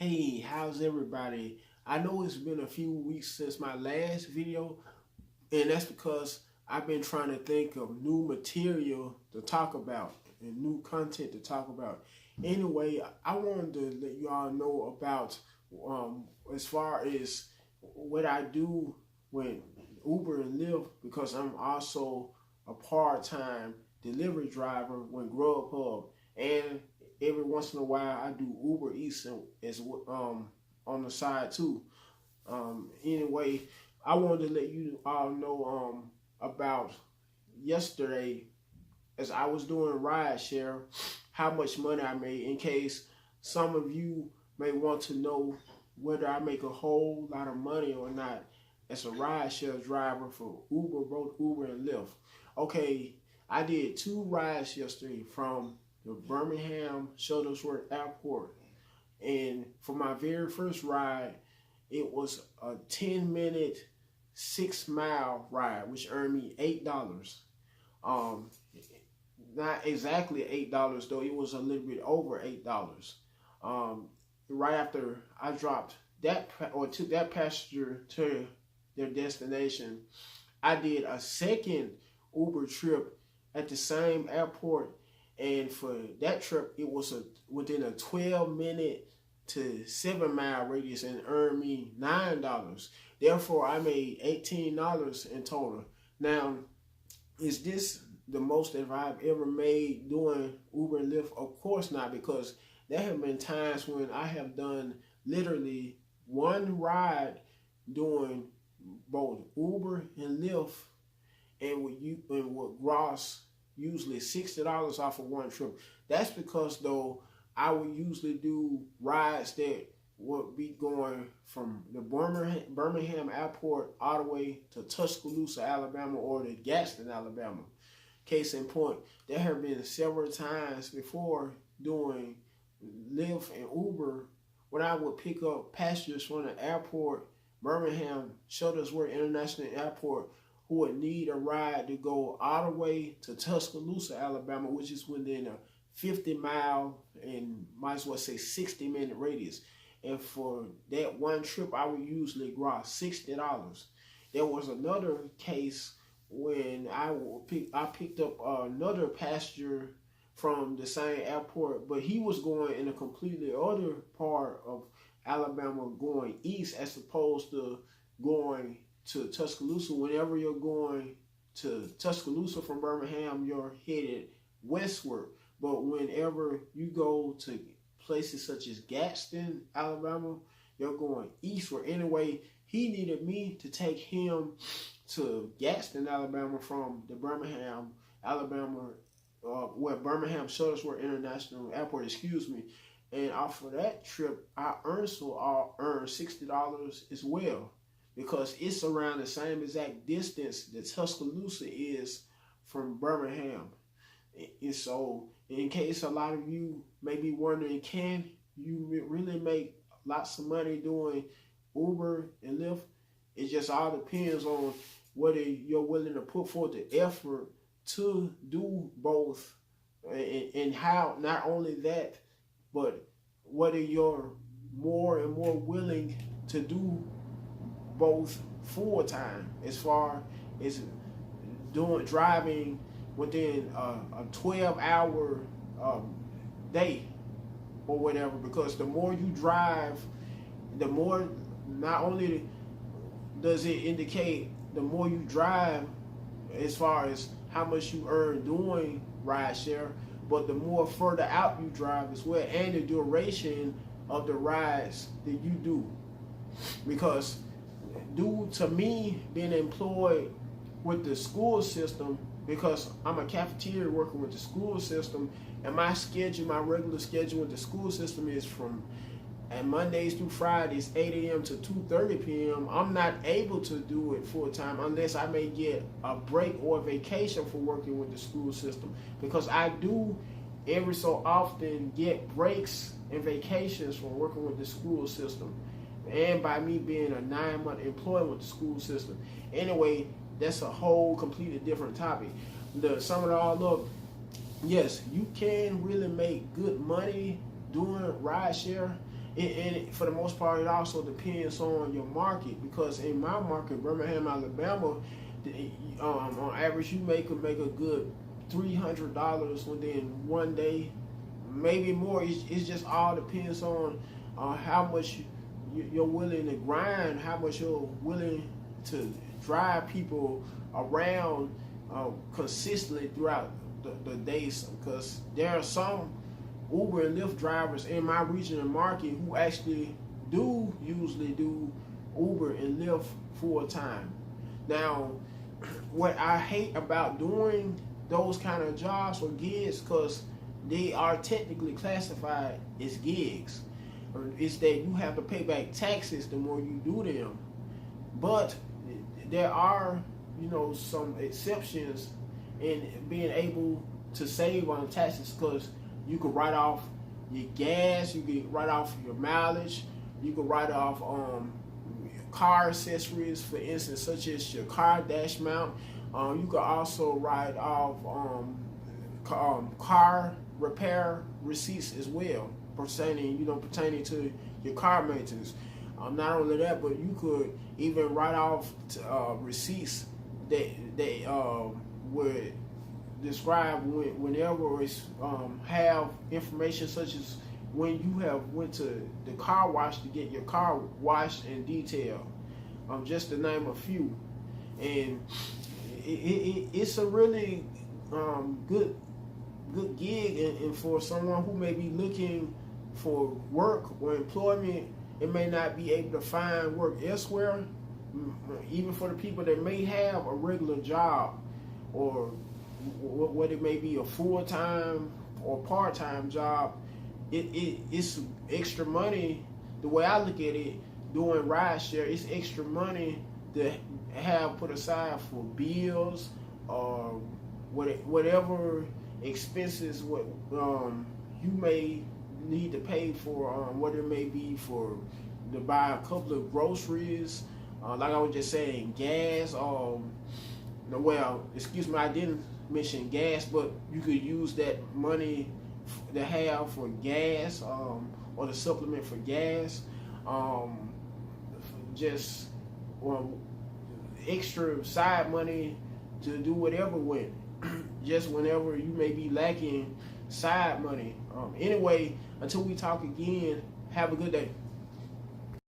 Hey, how's everybody? I know it's been a few weeks since my last video, and that's because I've been trying to think of new material to talk about and new content to talk about. Anyway, I wanted to let you all know about as far as what I do when Uber and Lyft, because I'm also a part-time delivery driver when Grubhub, and every once in a while I do Uber Eats as on the side too. Anyway, I wanted to let you all know about yesterday as I was doing rideshare, how much money I made. In case some of you may want to know whether I make a whole lot of money or not as a rideshare driver for Uber, both Uber and Lyft. Okay, I did 2 rides yesterday from the Birmingham Shuttlesworth Airport, and for my very first ride, it was a 10-minute, 6-mile ride, which earned me $8. Um, Not exactly $8 though; it was a little bit over $8. Right after I dropped that or took that passenger to their destination, I did a second Uber trip at the same airport, and for that trip, it was within a 12-minute to 7-mile radius and earned me $9. Therefore, I made $18 in total. Now, is this the most that I've ever made doing Uber and Lyft? Of course not, because there have been times when I have done literally one ride doing both Uber and Lyft, and would gross usually $60 off of one trip. That's because though I would usually do rides that would be going from the Birmingham airport all the way to Tuscaloosa, Alabama, or to Gadsden, Alabama. Case in point, there have been several times before doing Lyft and Uber when I would pick up passengers from the airport, Birmingham Shuttlesworth International Airport, who would need a ride to go all the way to Tuscaloosa, Alabama, which is within a 50-mile and might as well say 60-minute radius. And for that one trip, I would usually gross $60. There was another case when I picked up another passenger from the same airport, but he was going in a completely other part of Alabama, going east as opposed to going to Tuscaloosa. Whenever you're going to Tuscaloosa from Birmingham, you're headed westward. But whenever you go to places such as Gadsden, Alabama, you're going eastward. Anyway, he needed me to take him to Gadsden, Alabama from the Birmingham, Alabama, Birmingham Shuttlesworth International Airport, excuse me. And off of that trip, I earned $60 as well, because it's around the same exact distance that Tuscaloosa is from Birmingham. And so, in case a lot of you may be wondering, can you really make lots of money doing Uber and Lyft? It just all depends on whether you're willing to put forth the effort to do both, and how, not only that, but whether you're more and more willing to do both full time, as far as driving within a 12-hour day or whatever. Because the more you drive, the more, not only does it indicate the more you drive as far as how much you earn doing rideshare, but the more further out you drive as well, and the duration of the rides that you do. Because due to me being employed with the school system, because I'm a cafeteria worker with the school system, and my regular schedule with the school system is from Mondays through Fridays, 8 a.m. to 2:30 p.m. I'm not able to do it full time unless I may get a break or a vacation for working with the school system, because I do every so often get breaks and vacations from working with the school system, and by me being a 9-month employee with the school system. Anyway, that's a whole completely different topic. To sum it all up, yes, you can really make good money doing rideshare, And for the most part, it also depends on your market, because in my market, Birmingham, Alabama, on average, you make a good $300 within one day, maybe more. It's just all depends on how much you're willing to grind, how much you're willing to drive people around consistently throughout the days. Because there are some Uber and Lyft drivers in my region and market who actually usually do Uber and Lyft full time. Now, what I hate about doing those kind of jobs or gigs, because they are technically classified as gigs, is that you have to pay back taxes the more you do them. But there are, some exceptions in being able to save on taxes, because you could write off your gas, you can write off your mileage, you can write off car accessories, for instance, such as your car dash mount. You could also write off car repair receipts as well, pertaining to your car maintenance. Not only that, but you could even write off receipts that would describe whenever it's have information such as when you have went to the car wash to get your car washed in detail, just to name a few. And it's a really good gig, and for someone who may be looking for work or employment, it may not be able to find work elsewhere. Even for the people that may have a regular job, or what it may be, a full-time or part-time job, it's extra money. The way I look at it, doing rideshare, it's extra money to have put aside for bills or whatever expenses you may need to pay for, what it may be for to buy a couple of groceries, like I was just saying, gas. Excuse me, I didn't mention gas, but you could use that money to have for gas, or to supplement for gas, just extra side money to do whatever with, just whenever you may be lacking side money. Anyway, until we talk again, have a good day.